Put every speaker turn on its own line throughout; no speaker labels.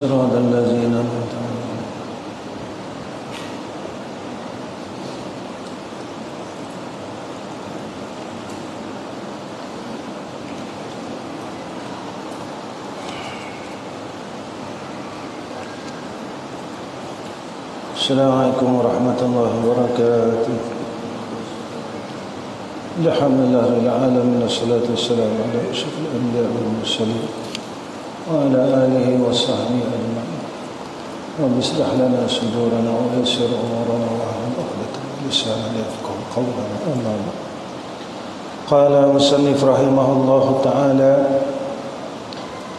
صراط الذين أنعمت عليهم. السلام عليكم ورحمة الله وبركاته. الحمد لله رب العالمين والصلاة والسلام على أشرف الأنبياء والمرسلين وعلى آله وصحبه أجمعين. رب اشرح لنا صدورنا ويسر أمورنا واحلل عقدة من لساننا يفقهوا قولنا. أما بعد. قال المصنف رحمه الله تعالى,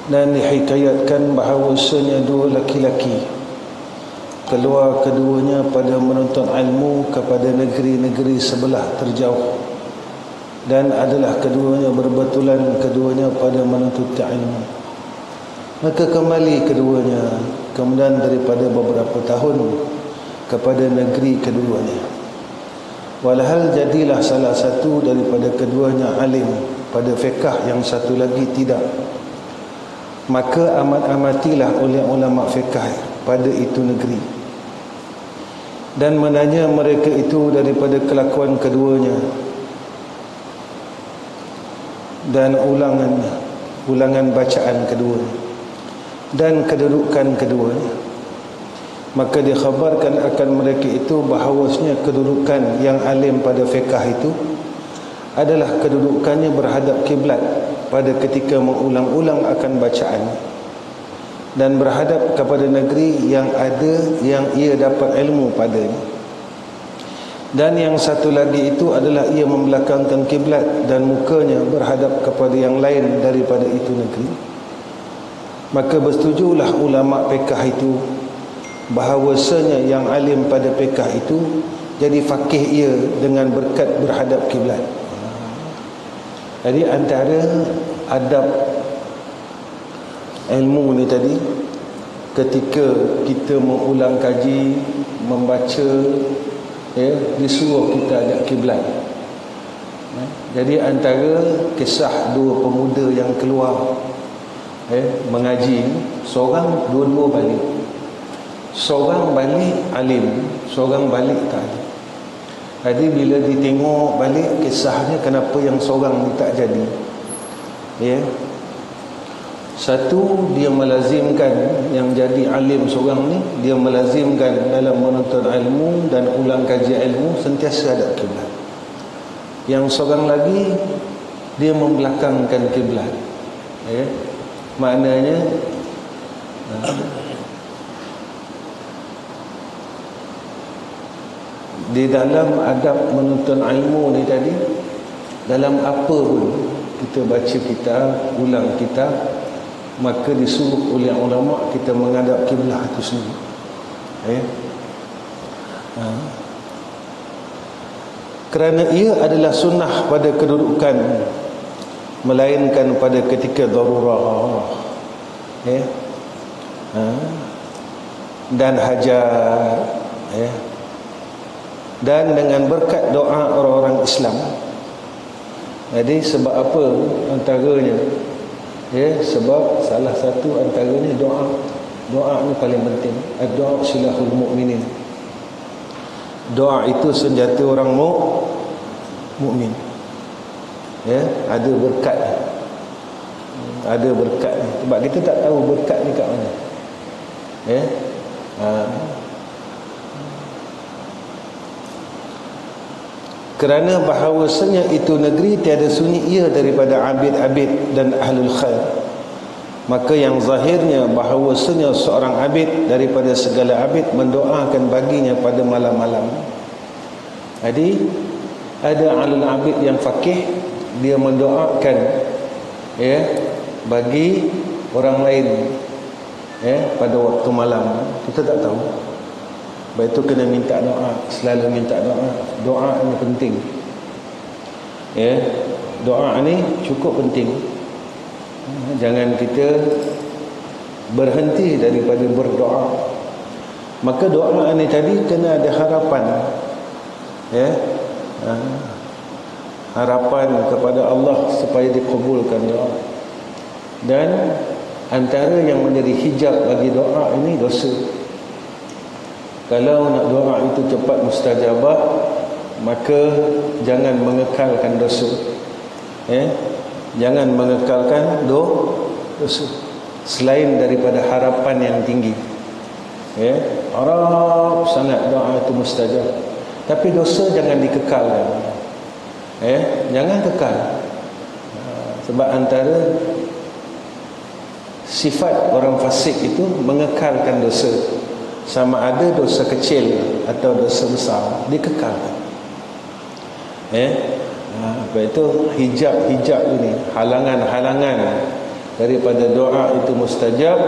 dan dihikayatkan bahawasanya dua laki-laki keluar keduanya pada menuntut ilmu kepada negeri-negeri sebelah terjauh, dan adalah keduanya berbetulan keduanya pada menuntut ilmu. Maka kembali keduanya kemudian daripada beberapa tahun kepada negeri keduanya. Walhal jadilah salah satu daripada keduanya alim pada fiqh, yang satu lagi tidak. Maka amat-amatilah oleh ulama fiqh pada itu negeri, dan menanya mereka itu daripada kelakuan keduanya dan ulangan bacaan keduanya dan kedudukan keduanya. Maka dikhabarkan akan mereka itu bahawasanya kedudukan yang alim pada fiqh itu adalah kedudukannya berhadap kiblat pada ketika mengulang-ulang akan bacaan, dan berhadap kepada negeri yang ia dapat ilmu padanya. Dan yang satu lagi itu adalah ia membelakangkan kiblat dan mukanya berhadap kepada yang lain daripada itu negeri. Maka bersetujulah ulama fiqh itu bahawasanya yang alim pada fiqh itu jadi faqih ia dengan berkat berhadap kiblat. Jadi antara adab ilmu ni tadi, ketika kita mengulang kaji, membaca, disuruh kita hadap kiblat. Jadi antara kisah dua pemuda yang keluar mengaji, seorang dua-dua balik. Seorang balik alim, seorang balik tak alim. Jadi bila ditengok balik kisahnya, kenapa yang seorang ni tak jadi, satu, dia melazimkan, yang jadi alim seorang ni, dia melazimkan dalam menuntut ilmu dan ulang kaji ilmu sentiasa hadap kiblat. Yang seorang lagi, dia membelakangkan kiblat. Maknanya di dalam adab menuntut ilmu ni tadi, dalam apa pun kita baca kitab, ulang kitab, maka disuruh oleh ulama kita menghadap kiblat itu sendiri. Kerana ia adalah sunnah pada kedudukan, melainkan pada ketika darurah, dan hajat, dan dengan berkat doa orang-orang Islam. Jadi sebab apa antaranya? Sebab salah satu antaranya doa. Doa ni paling penting. Doa silahul mu'minin. Doa itu senjata orang mukmin. Ada berkat. Ada berkat. Sebab kita tak tahu berkat ni kat mana. Kerana bahawasanya itu negeri tiada sunyi ia daripada abid-abid dan ahlul khair. Maka yang zahirnya bahawasanya seorang abid daripada segala abid mendoakan baginya pada malam-malam. Jadi ada ahlul abid yang faqih, dia mendoakan bagi orang lain pada waktu malam. Kita tak tahu. Sebab itu kena minta doa, selalu minta doa. Doa ni penting. Doa ni cukup penting. Jangan kita berhenti daripada berdoa. Maka doa ni tadi kena ada harapan. Harapan kepada Allah supaya dikabulkan doa. Dan Antara yang menjadi hijab bagi doa ini dosa. Kalau nak doa itu cepat mustajabah, maka jangan mengekalkan dosa. Jangan mengekalkan dosa selain daripada harapan yang tinggi. Harap sangat doa itu mustajab, tapi dosa jangan dikekalkan. Jangan kekal. Sebab antara sifat orang fasik itu mengekalkan dosa. Sama ada dosa kecil atau dosa besar, dikekalkan. Apa itu hijab-hijab ini, halangan-halangan daripada doa itu mustajab,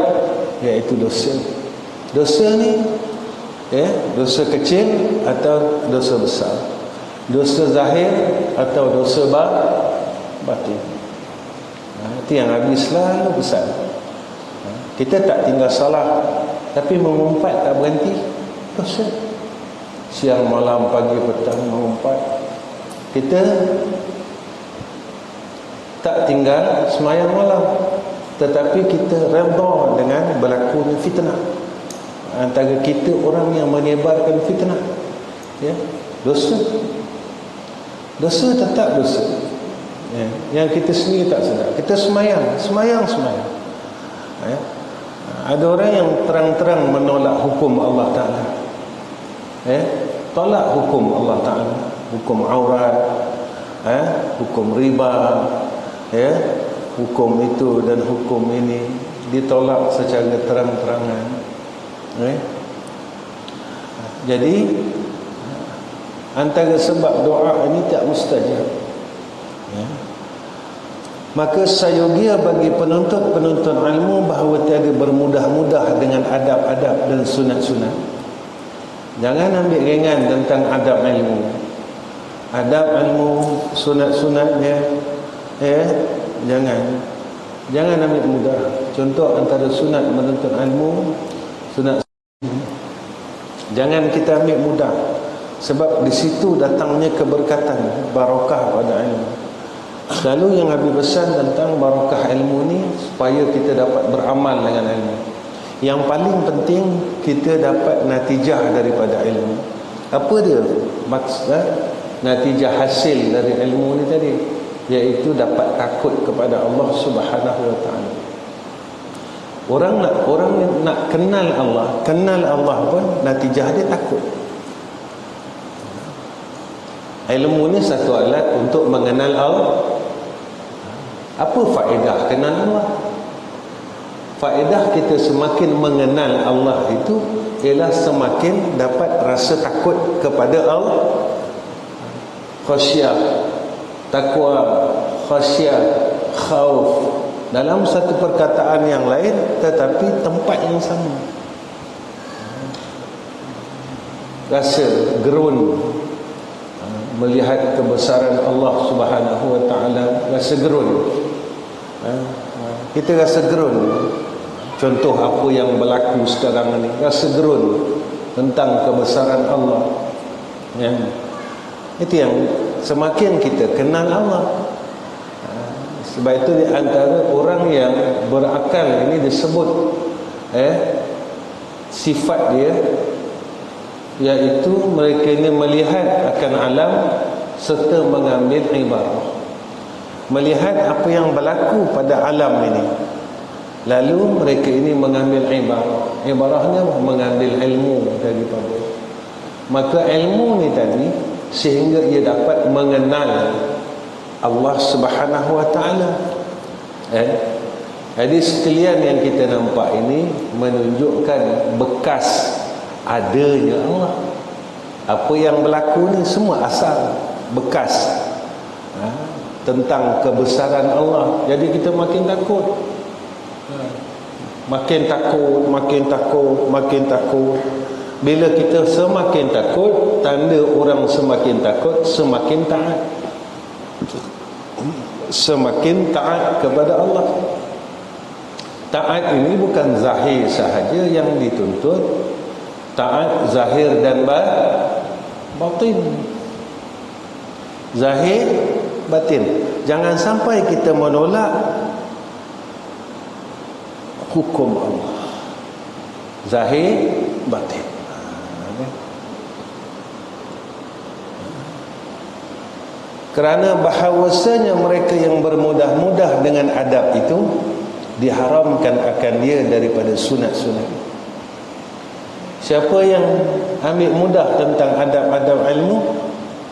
iaitu dosa. Dosa ni dosa kecil atau dosa besar, dosa zahir atau dosa batin. Itu yang Nabi selalu pesan. Kita tak tinggal salah, tapi mengumpat tak berhenti, dosa. Siang malam pagi petang mengumpat. Kita tak tinggal semayang malam, tetapi kita redha dengan berlakunya fitnah. Antara kita orang yang menyebarkan fitnah, dosa. Dosa tetap dosa. Yang kita sendiri tak sedar. Kita semayang. Ada orang yang terang-terang menolak hukum Allah Ta'ala, tolak hukum Allah Ta'ala, hukum aurat, hukum riba, hukum itu dan hukum ini ditolak secara terang-terangan. Jadi antara sebab doa ini tak mustajab, maka sayogia bagi penuntut ilmu bahawa tiada bermudah-mudah dengan adab-adab dan sunat-sunat. Jangan ambil ringan tentang adab ilmu. Adab ilmu, sunat-sunatnya, jangan ambil mudah. Contoh antara sunat menuntut ilmu, sunat, jangan kita ambil mudah, sebab di situ datangnya keberkatan, barakah pada ilmu. Selalu yang Nabi pesan tentang barakah ilmu ni supaya kita dapat beramal dengan ilmu. Yang paling penting kita dapat natijah daripada ilmu. Apa dia maksud natijah hasil dari ilmu ni tadi? Iaitu dapat takut kepada Allah Subhanahu wa taala. Orang nak kenal Allah pun natijah dia takut. Ilmu ni satu alat untuk mengenal Allah. Apa faedah kenal Allah? Faedah kita semakin mengenal Allah itu ialah semakin dapat rasa takut kepada Allah. Khasyah, takwa, khasyah, khauf, dalam satu perkataan yang lain tetapi tempat yang sama. Rasa gerun melihat kebesaran Allah Subhanahu wa taala, rasa gerun. Kita rasa gerun. Contoh apa yang berlaku sekarang ni, rasa gerun tentang kebesaran Allah. Itu yang semakin kita kenal Allah. Sebab itu di antara orang yang berakal ini disebut sifat dia, iaitu mereka ini melihat akan alam serta mengambil ibarah. Melihat apa yang berlaku pada alam ini, lalu mereka ini mengambil ibarah. Ibarahnya mengambil ilmu daripada. Maka ilmu ni tadi sehingga ia dapat mengenal Allah Subhanahu wa taala. Jadi sekalian yang kita nampak ini menunjukkan bekas adanya Allah. Apa yang berlaku ni semua asal bekas tentang kebesaran Allah. Jadi kita makin takut. Makin takut. Bila kita semakin takut, tanda orang semakin takut, semakin taat. Semakin taat kepada Allah. Taat ini bukan zahir sahaja yang dituntut. Taat zahir dan batin. Zahir, batin. Jangan sampai kita menolak hukum Allah, zahir batin. Kerana bahawasanya mereka yang bermudah-mudah dengan adab itu diharamkan akan dia daripada sunat-sunat. Siapa yang ambil mudah tentang adab-adab ilmu,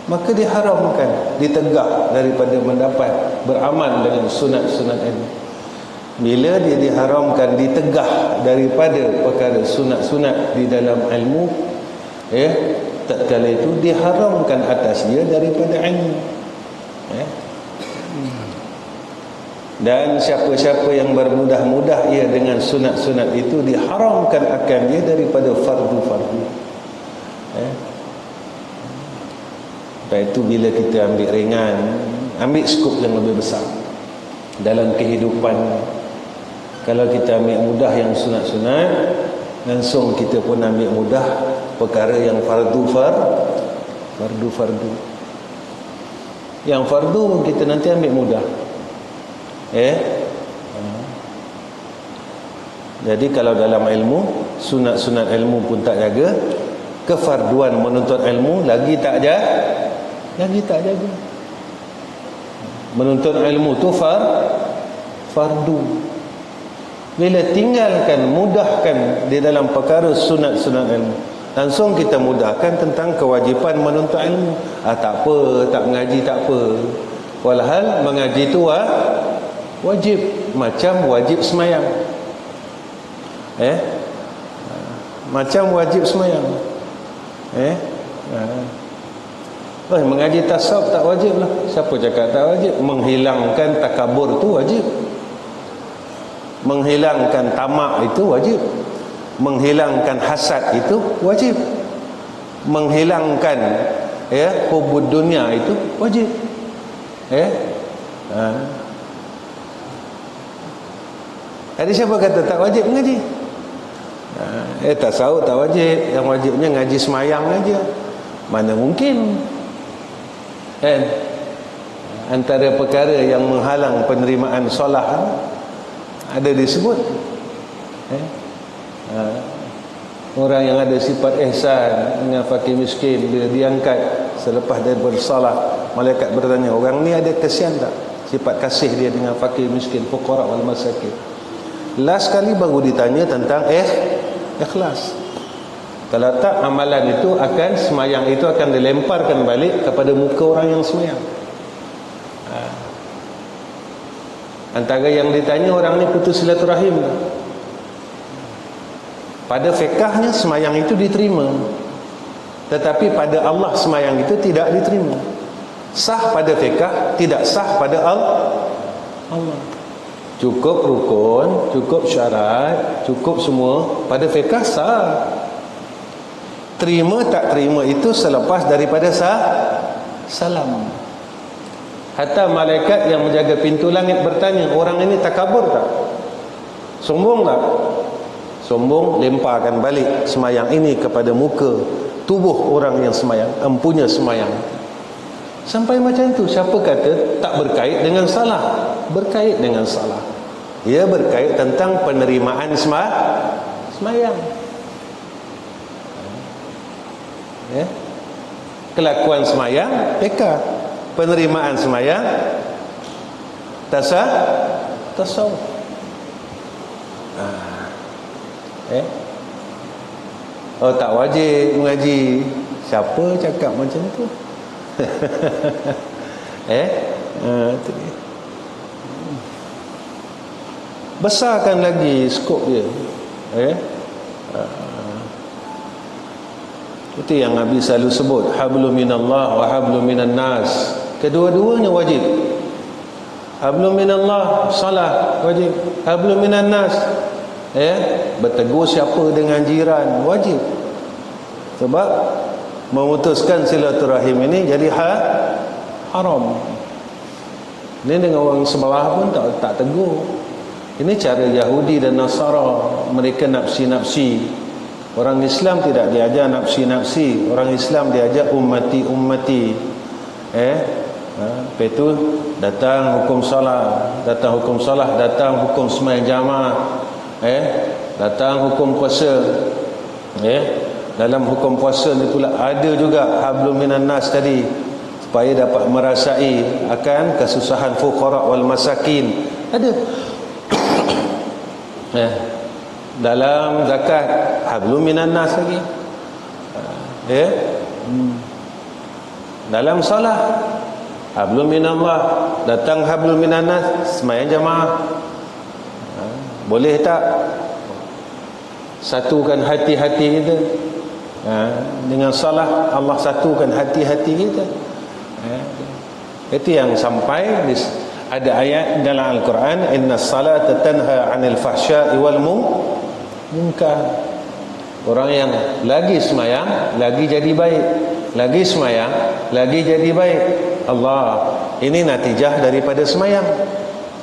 maka diharamkan, ditegah daripada mendapat beramal dengan sunat-sunat ilmu. Bila dia diharamkan, ditegah daripada perkara sunat-sunat di dalam ilmu, tatkala itu diharamkan atas dia daripada ilmu. Dan siapa-siapa yang bermudah-mudah ia dengan sunat-sunat itu diharamkan akan dia daripada fardu-fardu. Lepas itu bila kita ambil ringan, ambil skop yang lebih besar dalam kehidupan, kalau kita ambil mudah yang sunat-sunat, langsung kita pun ambil mudah perkara yang fardu-fardu. Yang fardu kita nanti ambil mudah. Jadi kalau dalam ilmu, sunat-sunat ilmu pun tak jaga, kefarduan menuntut ilmu lagi tak jaga. Menuntut ilmu tu fardu. Bila tinggalkan, mudahkan di dalam perkara sunat-sunat ilmu, langsung kita mudahkan tentang kewajipan menuntut ilmu. Tak apa, tak mengaji tak apa. Walhal mengaji itu wajib, macam wajib semayang. Macam wajib semayang. Mengaji tasawuf tak wajib lah. Siapa cakap tak wajib? Menghilangkan takabur itu wajib. Menghilangkan tamak itu wajib. Menghilangkan hasad itu wajib. Menghilangkan hubud dunia itu wajib. Ada siapa kata tak wajib mengaji? Tasawuf tak wajib. Yang wajibnya ngaji semayang aja. Mana mungkin? Antara perkara yang menghalang penerimaan solat ada disebut. Orang yang ada sifat ihsan dengan fakir miskin, bila diangkat selepas daripada salat, malaikat bertanya, orang ni ada kesian tak? Sifat kasih dia dengan fakir miskin, fuqara wal masakin. Last kali baru ditanya tentang ikhlas. Kalau tak, amalan itu akan, semayang itu akan dilemparkan balik kepada muka orang yang semayang. Antara yang ditanya, orang ni putus silaturahim tak? Pada fiqahnya semayang itu diterima, tetapi pada Allah semayang itu tidak diterima. Sah pada fiqah, tidak sah pada Allah. Cukup rukun, cukup syarat, cukup semua. Pada fiqah sah. Terima tak terima itu selepas daripada salam. Hatta malaikat yang menjaga pintu langit bertanya, orang ini takabur tak? Sombong tak? Sombong, lemparkan balik semayang ini kepada muka tubuh orang yang semayang, empunya semayang. Sampai macam tu. Siapa kata tak berkait dengan salah? Berkait dengan salah. Ia berkait tentang penerimaan semayang. Kelakuan semayang peka, penerimaan semayang tasawuf. Tak wajib mengaji. Siapa cakap macam tu? Besarkan lagi skop dia. Itu yang Nabi selalu sebut, hablum minallah wa hablum minan nas. Kedua-duanya wajib. Hablum minallah, salat wajib. Hablum minan nas, bertegur siapa dengan jiran wajib. Sebab memutuskan silaturahim ini jadi haram. Ini dengan orang sebelah pun tak tegur. Ini cara Yahudi dan Nasara. Mereka nafsi-nafsi. Orang Islam tidak diajar nafsi-nafsi. Orang Islam diajar ummati-ummati. Lepas itu datang hukum solat, datang hukum sembahyang jamaah.
Datang hukum puasa. Dalam hukum puasa ni pula ada juga hablum minan nas tadi, supaya dapat merasai akan kesusahan fuqara wal masakin. Ada. Dalam zakat hablum minan nas lagi. Dalam solat hablum minallah, datang hablum minan nas, sembahyang jemaah. Boleh tak satukan hati-hati kita dengan salah, Allah satukan hati-hati kita. Itu yang sampai ada ayat dalam Al-Quran, innas salata tanha 'anil fahsya'i wal munkar. Orang yang lagi semayang lagi jadi baik, lagi semayang lagi jadi baik. Allah, ini natijah daripada semayang.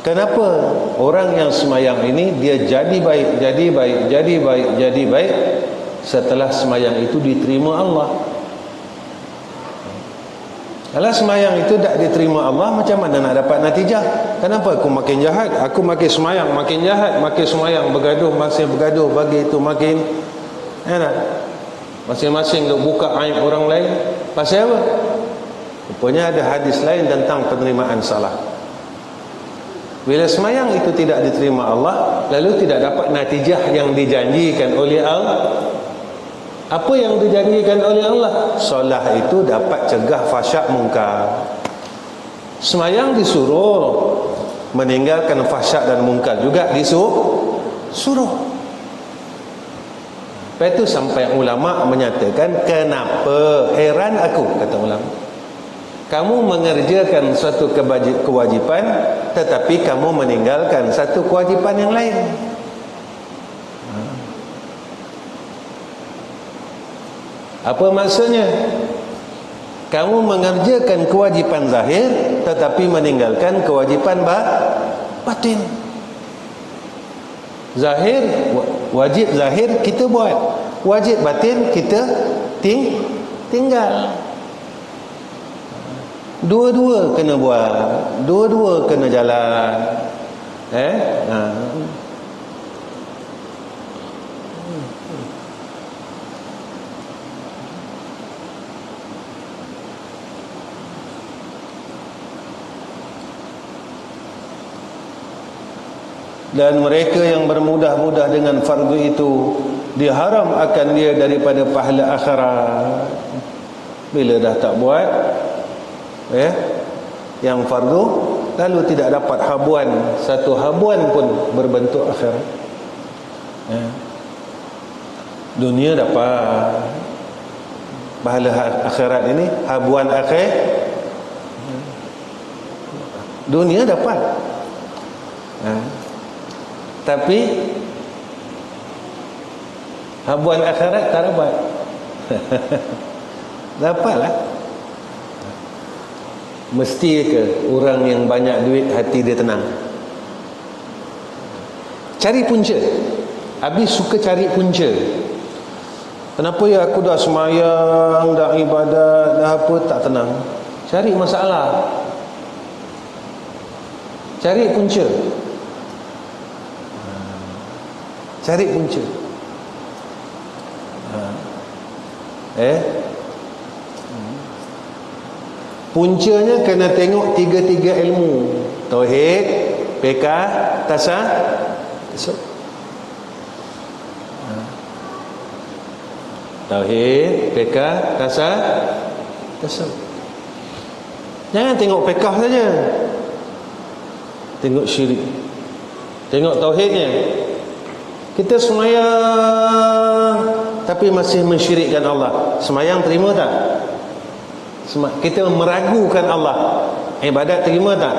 Kenapa orang yang semayang ini dia jadi baik, jadi baik, jadi baik, jadi baik, setelah semayang itu diterima Allah. Kalau semayang itu tak diterima Allah, macam mana nak dapat natijah? Kenapa aku makin jahat? Aku makin semayang makin jahat, makin semayang bergaduh, masih bergaduh, bagi itu makin masing-masing duk buka aib orang lain. Pasal apa? Rupanya ada hadis lain tentang penerimaan salah. Bila semayang itu tidak diterima Allah, lalu tidak dapat natijah yang dijanjikan oleh Allah. Apa yang dijanjikan oleh Allah? Solat itu dapat cegah fahsyak mungkar. Semayang disuruh, meninggalkan fahsyak dan mungkar juga disuruh. Lepas itu sampai ulama menyatakan, kenapa, heran aku, kata ulama, kamu mengerjakan satu kewajipan tetapi kamu meninggalkan satu kewajipan yang lain. Apa maksudnya? Kamu mengerjakan kewajipan zahir tetapi meninggalkan kewajipan batin. Zahir, wajib zahir kita buat, wajib batin kita tinggal. Dua-dua kena buat, dua-dua kena jalan. Dan mereka yang bermudah-mudah dengan fardu itu diharam akan dia daripada pahala akhirat. Bila dah tak buat yang fardu, lalu tidak dapat habuan, satu habuan pun berbentuk akhirat. Dunia dapat pahala akhirat ini, habuan akhir dunia dapat. Tapi habuan akhirat tak dapat. Dapatlah. Mesti ke orang yang banyak duit hati dia tenang? Cari punca. Habis suka cari punca. Kenapa ya aku dah semayang, dah ibadat, dah apa, tak tenang? Cari masalah. Cari punca. Cari punca. Puncanya kena tengok tiga-tiga ilmu: tauhid, fiqh, tasawuf. Tauhid, fiqh, tasawuf. Jangan tengok fiqh saja. Tengok syirik. Tengok tauhidnya. Kita semayang tapi masih mensyirikkan Allah. Semayang terima tak? Kita meragukan Allah. Ibadat terima tak?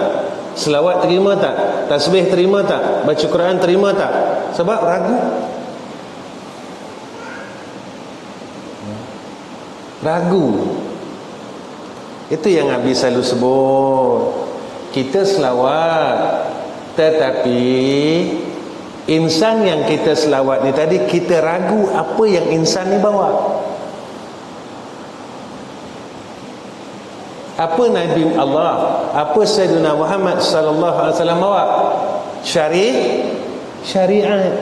Selawat terima tak? Tasbih terima tak? Baca Quran terima tak? Sebab ragu. Ragu. Itu yang Nabi selalu sebut. Kita selawat, tetapi insan yang kita selawat ni tadi, kita ragu apa yang insan ni bawa. Apa Nabi Allah, apa Sayyidina Muhammad sallallahu alaihi wasallam bawa? Syariat.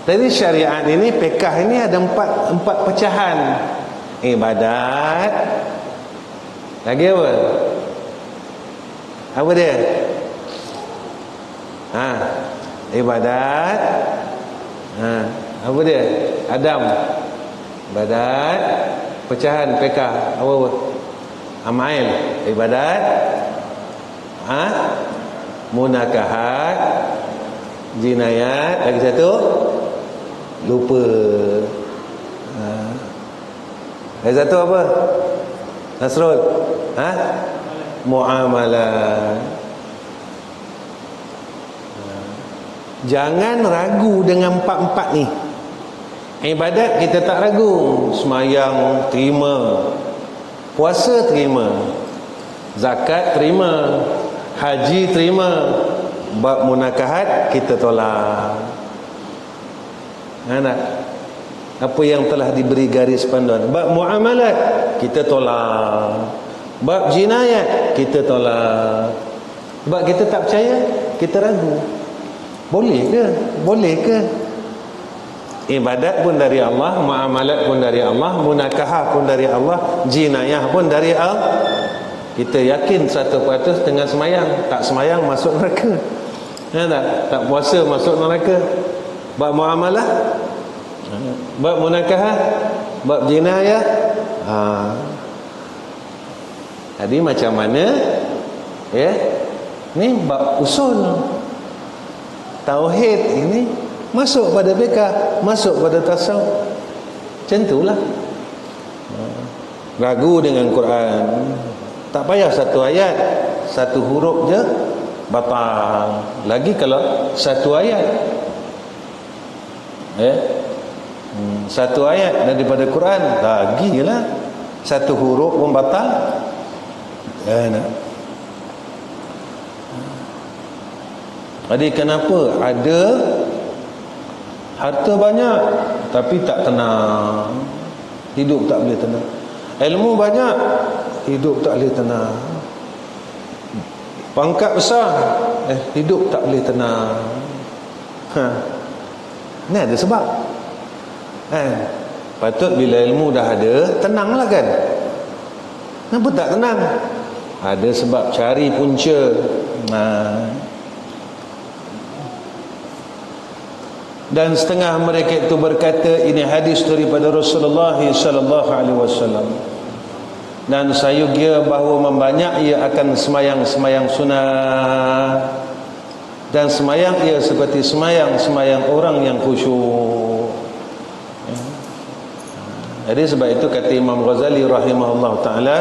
Jadi syariat ini, fiqh ini ada empat pecahan. Ibadat. Lagi apa? Apa dia? Ibadat. Apa dia? Adam. Ibadat. Pecahan fiqh. Apa? Amail. Ibadat. Munakahat. Jinayat. Lagi satu, lupa. Lagi satu apa? Nasrul. Muamalah. Jangan ragu dengan empat-empat ni. Ibadat kita tak ragu. Semayang terima, puasa terima, zakat terima, haji terima. Bab munakahat kita tolak. Apa yang telah diberi garis panduan. Bab muamalat kita tolak. Bab jinayat kita tolak. Sebab kita tak percaya, kita ragu. Boleh ke? Boleh ke? Ibadat pun dari Allah, muamalat pun dari Allah, munakahah pun dari Allah, jinayah pun dari Allah. Kita yakin 100% dengan semayang. Tak semayang masuk neraka. Tak puasa masuk neraka. Bab muamalah, bab munakahah, bab jinayah. Jadi macam mana? Ni bab usul. Tauhid ini masuk pada fiqh, masuk pada tasawuf. Macam itulah. Ragu dengan Quran, tak payah satu ayat, satu huruf je batal. Lagi kalau satu ayat, satu ayat daripada Quran, lagilah satu huruf pun batal. Jadi kenapa ada harta banyak tapi tak tenang, hidup tak boleh tenang. Ilmu banyak, hidup tak boleh tenang. Pangkat besar, hidup tak boleh tenang. Ni ada sebab. Patut bila ilmu dah ada, tenanglah kan. Kenapa tak tenang? Ada sebab, cari punca. Dan setengah mereka itu berkata, ini hadis daripada Rasulullah sallallahu alaihi wasallam. Dan sayugia bahawa membanyak ia akan semayang-semayang sunat, dan semayang ia seperti semayang orang yang khusyuk. Jadi sebab itu kata Imam Ghazali rahimahullah ta'ala,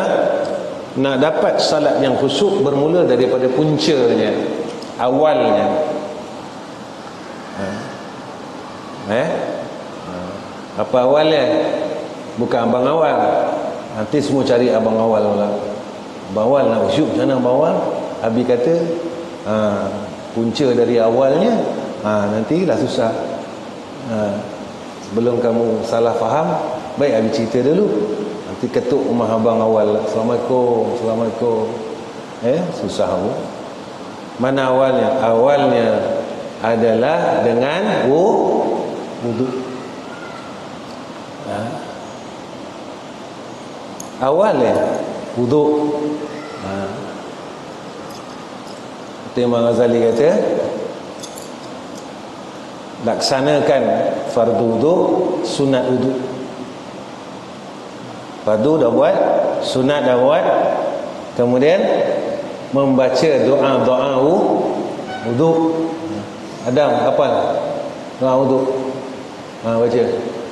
nak dapat salat yang khusyuk bermula daripada puncanya, awalnya. Apa awalnya? Bukan abang awal. Nanti semua cari abang awal pula. Abang awal nak khusyuk macam mana abang awal? Habis kata punca dari awalnya, nantilah susah. Sebelum kamu salah faham, baik habis cerita dulu. Nanti ketuk rumah abang awal, Assalamualaikum. Susah pun. Mana awalnya? Awalnya adalah dengan wuduk. Awalnya wuduk. Imam Ghazali kata, laksanakan fardu wuduk, sunat wuduk. Fardu dah buat, sunat dah buat, kemudian membaca doa wuduk. Adam, apa doa wuduk? Baca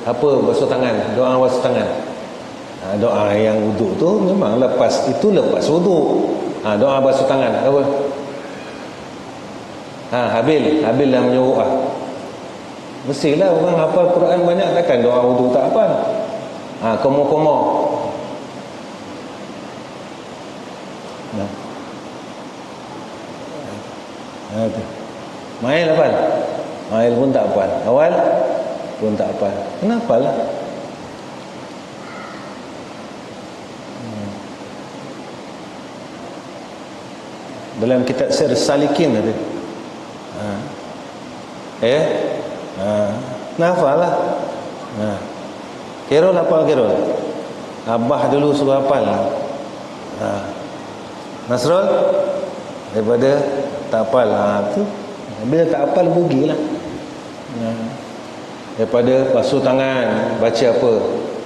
apa? Basuh tangan, doa basuh tangan. Doa yang wuduk tu memang lepas wuduk. Doa basuh tangan apa? Habil dah menyuruh mestilah orang hafal Quran banyak, takkan doa wuduk tak hafal. Komo-komo. Mail hafal? Mail pun tak hafal. Awal pun tak hafal. Kenapa lah? Dalam kitab Sir Salikin ada. Nafal lah. Kirul apa kirul? Abah dulu suruh hafal. Nasrul daripada tak hafal. Tu bila tak hafal rugilah. Daripada basuh tangan baca apa?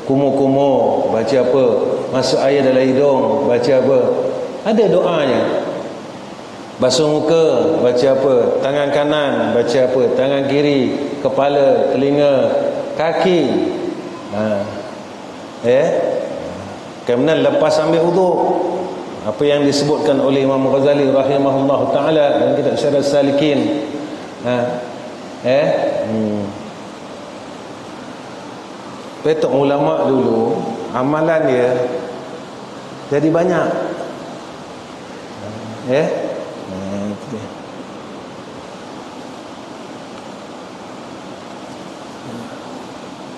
Kumur-kumur baca apa? Masuk air dalam hidung baca apa? Ada doanya. Basuh muka baca apa? Tangan kanan baca apa? Tangan kiri, kepala, telinga, kaki. Kemudian lepas ambil wuduk, apa yang disebutkan oleh Imam Ghazali rahimahullah taala dalam kitab Syarah Salikin. Betul ulama dulu amalan dia jadi banyak.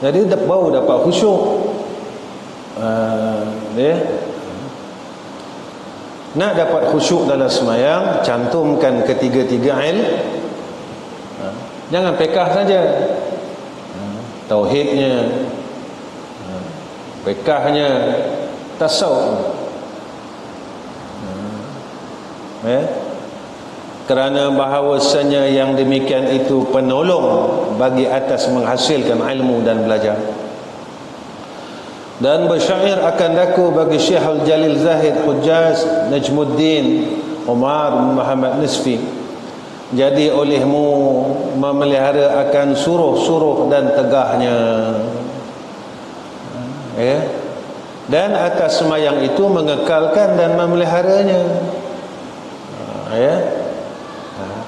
Jadi baru dapat khusyuk. Nak dapat khusyuk dalam semayang, cantumkan ketiga-tiga jangan pekah saja. Tauhidnya, pekahnya, tasawuf. Kerana bahawasanya yang demikian itu penolong bagi atas menghasilkan ilmu dan belajar. Dan bersyair akan daku bagi Syekh Al-Jalil Zahid Hujjaz Najmuddin Umar Muhammad Nisfi. Jadi olehmu memelihara akan suruh-suruh dan tegahnya. Dan atas semayang itu mengekalkan dan memeliharanya.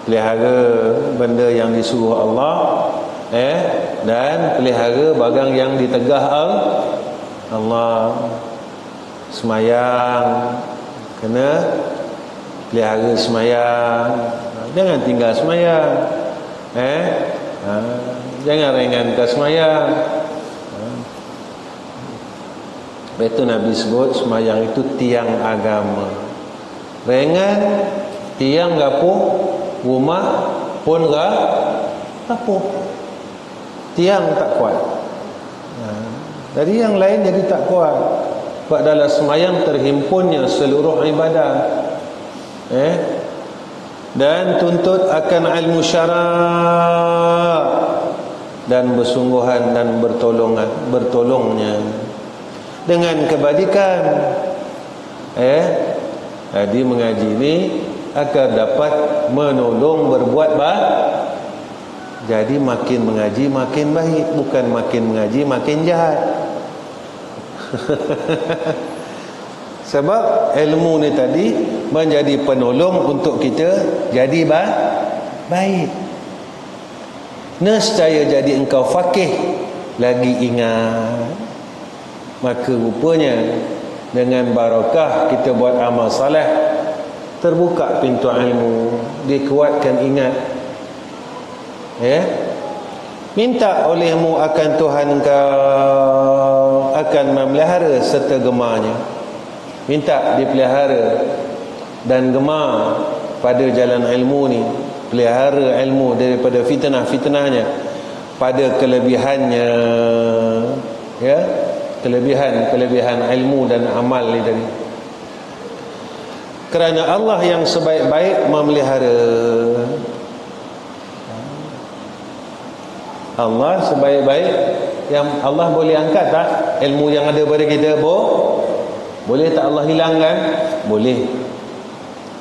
Pelihara benda yang disuruh Allah, dan pelihara bagang yang ditegah Allah. Semayang kena pelihara semayang, jangan tinggal semayang. Jangan ringankan semayang. Betul Nabi sebut semayang itu tiang agama. Ringan tiang gapuh, rumah pun gapuh. Tiang tak kuat. Jadi yang lain jadi tak kuat. Sebab dalam semayang terhimpunnya seluruh ibadah. Dan tuntut akan ilmu syara' dan bersungguhan dan bertolongnya dengan kebajikan. Jadi mengaji ini agar dapat menolong berbuat baik. Jadi makin mengaji makin baik, bukan makin mengaji makin jahat. Sebab ilmu ni tadi menjadi penolong untuk kita jadi baik. Nescaya jadi engkau faqih, lagi ingat. Maka rupanya dengan barakah kita buat amal saleh, terbuka pintu ilmu, dikuatkan ingat. Minta olehmu akan Tuhan kau akan memelihara serta gemanya. Minta dipelihara dan gemar pada jalan ilmu ni. Pelihara ilmu daripada fitnah-fitnahnya, pada kelebihannya, kelebihan ilmu dan amal ni tadi. Kerana Allah yang sebaik-baik memelihara. Allah sebaik-baik yang Allah boleh angkat tak ilmu yang ada pada kita? Boleh tak Allah hilangkan? Boleh.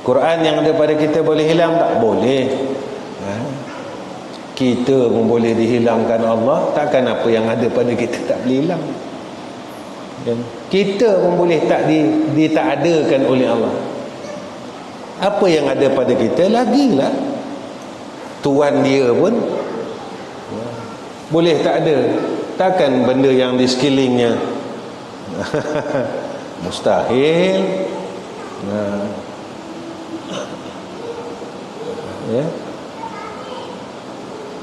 Quran yang ada pada kita boleh hilang tak? Boleh. Kita pun boleh dihilangkan Allah. Takkan apa yang ada pada kita tak boleh hilang? Kita pun boleh tak ditakadakan oleh Allah. Apa yang ada pada kita lagilah Tuhan dia pun boleh tak ada. Takkan benda yang di sekelilingnya mustahil.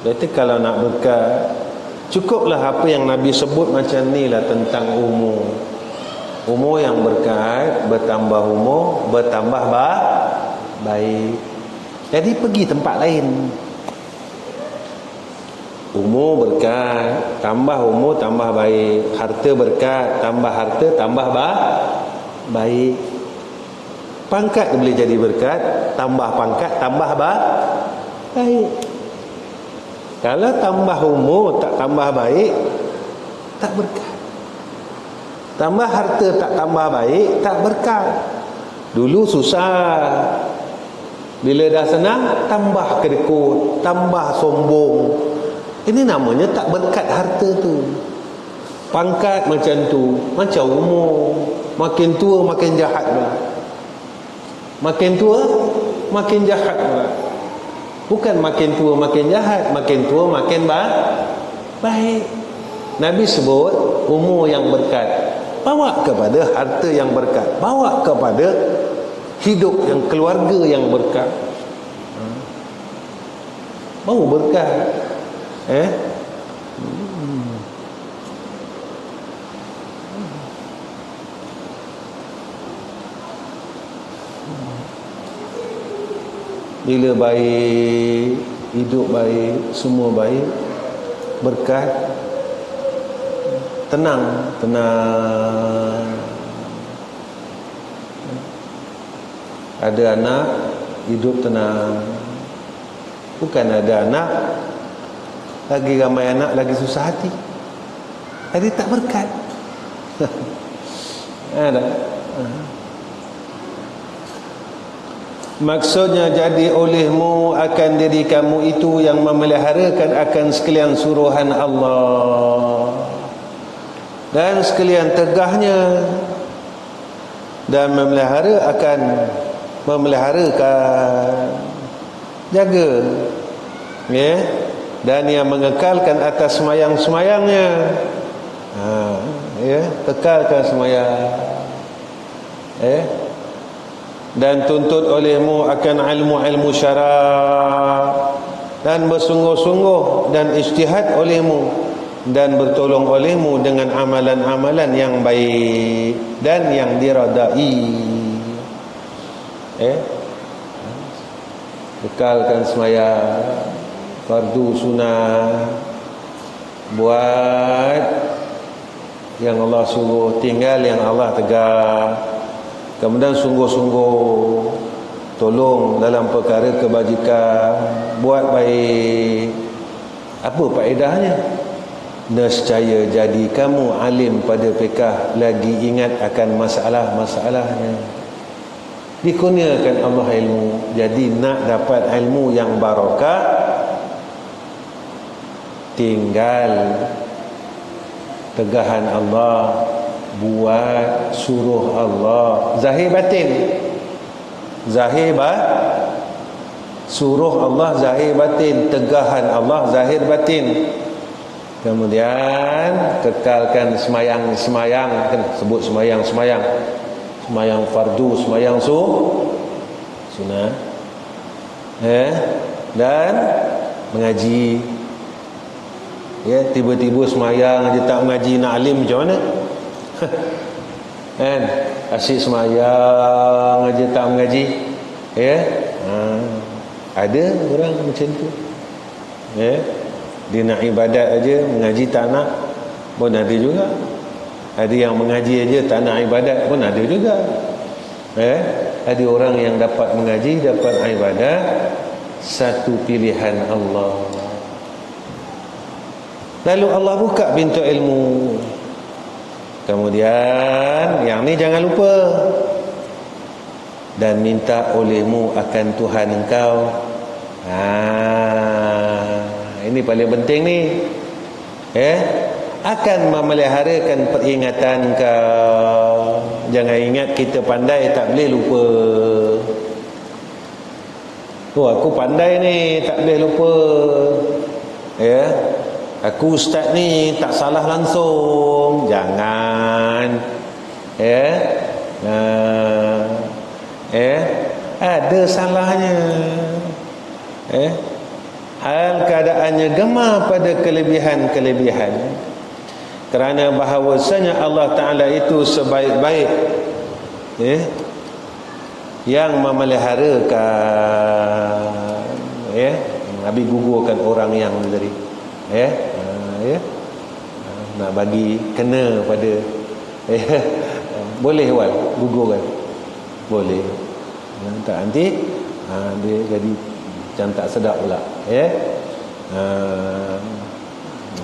Berarti kalau nak berkat, cukuplah apa yang Nabi sebut macam ni lah tentang umur. Umur yang berkat, bertambah umur, bertambah baik. Jadi pergi tempat lain. Umur berkat, tambah umur tambah baik. Harta berkat, tambah harta tambah baik. Pangkat boleh jadi berkat, tambah pangkat tambah baik. Kalau tambah umur tak tambah baik, tak berkat. Tambah harta tak tambah baik, tak berkat. Dulu susah, bila dah senang tambah kedekut, tambah sombong. Ini namanya tak berkat harta tu. Pangkat macam tu, macam umur, makin tua makin jahat pula. Makin tua makin jahat pula. Bukan makin tua makin jahat, makin tua makin baik. Nabi sebut umur yang berkat, bawa kepada harta yang berkat, bawa kepada hidup yang keluarga yang berkat. Mau berkat. Bila baik, hidup baik, semua baik, berkat, tenang. Ada anak, hidup tenang. Bukan ada anak, lagi ramai anak, lagi susah hati. Jadi tak berkat. Ada. Maksudnya, jadi olehmu akan diri kamu itu yang memeliharakan akan sekalian suruhan Allah dan sekalian tegahnya, dan memeliharakan jaga, dan yang mengekalkan atas semayang-semayangnya, kekalkan semayang, dan tuntut olehmu akan ilmu-ilmu syara', dan bersungguh-sungguh dan ijtihad olehmu, dan bertolong olehmu dengan amalan-amalan yang baik dan yang diradai. Bekalkan semayang fardu sunnah, buat yang Allah suruh, tinggal yang Allah tegak. Kemudian sungguh-sungguh tolong dalam perkara kebajikan, buat baik. Apa faedahnya? Nescaya jadi kamu alim pada fiqh, lagi ingat akan masalah-masalahnya. Dikurniakan Allah ilmu. Jadi nak dapat ilmu yang barakah, tinggal tegahan Allah, buat suruh Allah, zahir batin. Suruh Allah zahir batin, tegahan Allah zahir batin. Kemudian kekalkan semayang-semayang, kan sebut semayang-semayang, semayang fardu, semayang sunnah, dan mengaji. Tiba-tiba semayang aja tak mengaji, nak alim macam mana? Kan asyik semayang aja tak mengaji, ada orang macam tu, dia nak ibadat aja, mengaji tak nak, pun ada juga. Ada yang mengaji aja tak nak ibadat, pun ada juga. Ada orang yang dapat mengaji, dapat ibadat, satu pilihan Allah. Lalu Allah buka pintu ilmu. Kemudian yang ni jangan lupa, dan minta olehmu akan Tuhan engkau. Ini paling penting ni, akan memeliharakan peringatan kau. Jangan ingat kita pandai tak boleh lupa. Aku pandai ni, tak boleh lupa. Aku ustaz ni tak salah langsung. Jangan. Ada salahnya. Hal keadaannya gemar pada kelebihan-kelebihan. Kerana bahawasanya Allah Ta'ala itu sebaik-baik yang memeliharakan. Nabi gugurkan orang yang tadi. nak bagi kena pada boleh Wan gugur kan, boleh tak nanti dia jadi macam tak sedap pula.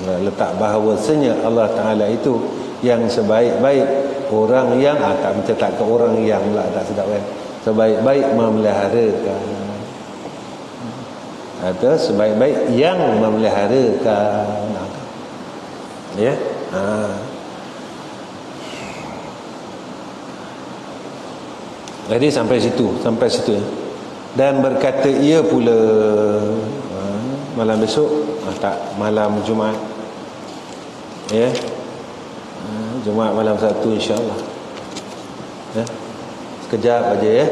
Letak bahawasanya Allah Ta'ala itu yang sebaik-baik orang yang tak macam tak ke orang yang pula tak sedap kan, sebaik-baik memeliharakan atau sebaik-baik yang memeliharakan. Jadi sampai situ dan berkata ia pula malam besok tak malam Jumaat Jumaat malam 1 insya-Allah sekejap aja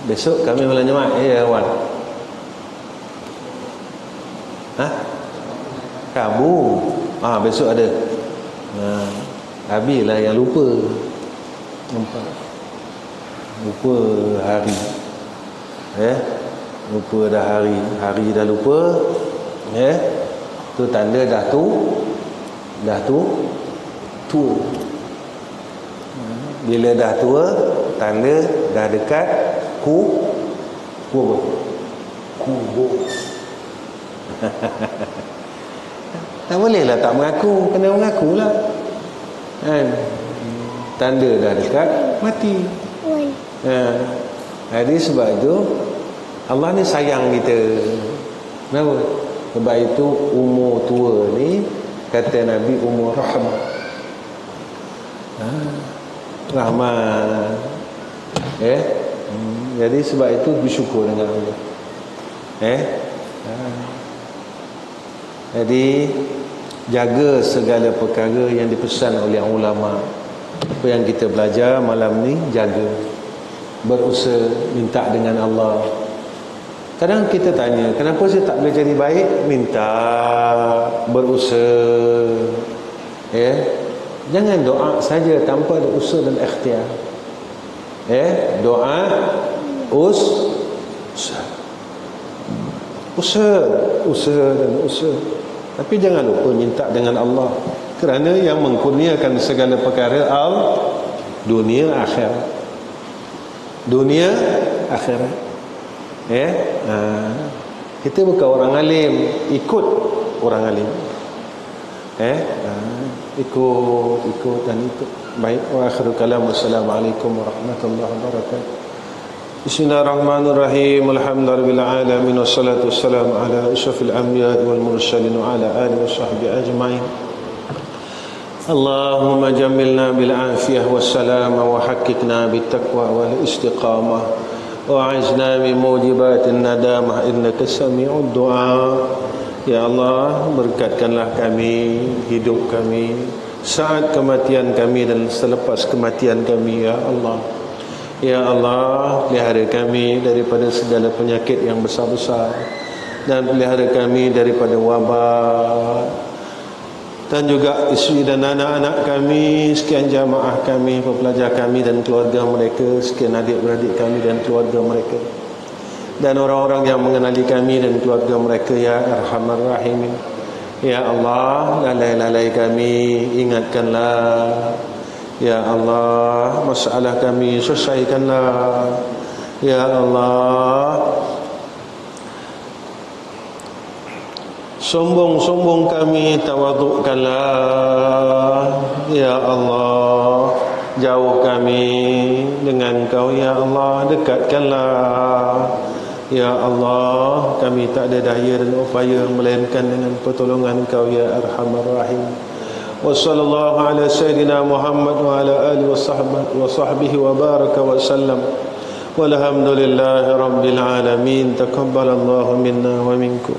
besok kami malam Jumaat Wan kamu besok ada habislah yang lupa hari lupa dah hari dah lupa tu tanda dah tua bila dah tua tanda dah dekat kubur tak boleh lah tak mengaku, kena mengaku lah tanda dah dekat mati. Jadi sebab itu Allah ni sayang kita. Kenapa? Sebab itu umur tua ni kata Nabi umur rahmat. Rahmat. Jadi sebab itu bersyukur dengan Allah. Jadi jaga segala perkara yang dipesan oleh ulama. Apa yang kita belajar malam ni jaga. Berusaha minta dengan Allah. Kadang kita tanya, kenapa saya tak boleh jadi baik? Minta, berusaha. Jangan doa saja tanpa ada usaha dan ikhtiar. Doa usaha dan usaha. Tapi jangan lupa minta dengan Allah. Kerana yang mengkurniakan segala perkara dunia akhirat. Dunia akhirat. Kita bukan orang alim, ikut orang alim. Ikut dan ikut. Baik, wa akhiru kalam. Wassalamualaikum warahmatullahi wabarakatuh. Bismillahirrahmanirrahim. Alhamdulillahirabbil alamin wassalatu wassalamu ala asyrafil anbiya'i wal mursalin wa ala alihi washabbihi ajmain. Allahumma jammilna bil afiyah wassalama wa haqiqna bit taqwa wal istiqamah wa a'izna min mujibatin nadamah innaka sami'ud du'a. Ya Allah, berkatkanlah kami, hidup kami, saat kematian kami dan selepas kematian kami ya Allah. Ya Allah, pelihara kami daripada segala penyakit yang besar-besar dan pelihara kami daripada wabak. Dan juga isteri dan anak-anak kami, sekian jamaah kami, pelajar kami dan keluarga mereka, sekian adik-beradik kami dan keluarga mereka, dan orang-orang yang mengenali kami dan keluarga mereka ya Arhamar Rahimin. Ya Allah, lalai-lalai kami ingatkanlah. Ya Allah, masalah kami selesaikanlah. Ya Allah, sombong-sombong kami tawadukkanlah. Ya Allah, jauh kami dengan Kau ya Allah, dekatkanlah. Ya Allah, kami tak ada daya dan upaya melainkan dengan pertolongan Kau ya Arhamar Rahim. Wa sallallahu ala sayyidina Muhammad wa ala alihi wa sahbihi wa baraka wa sallam. Walhamdulillahi rabbil alamin. Taqabbalallahu minna wa minkum.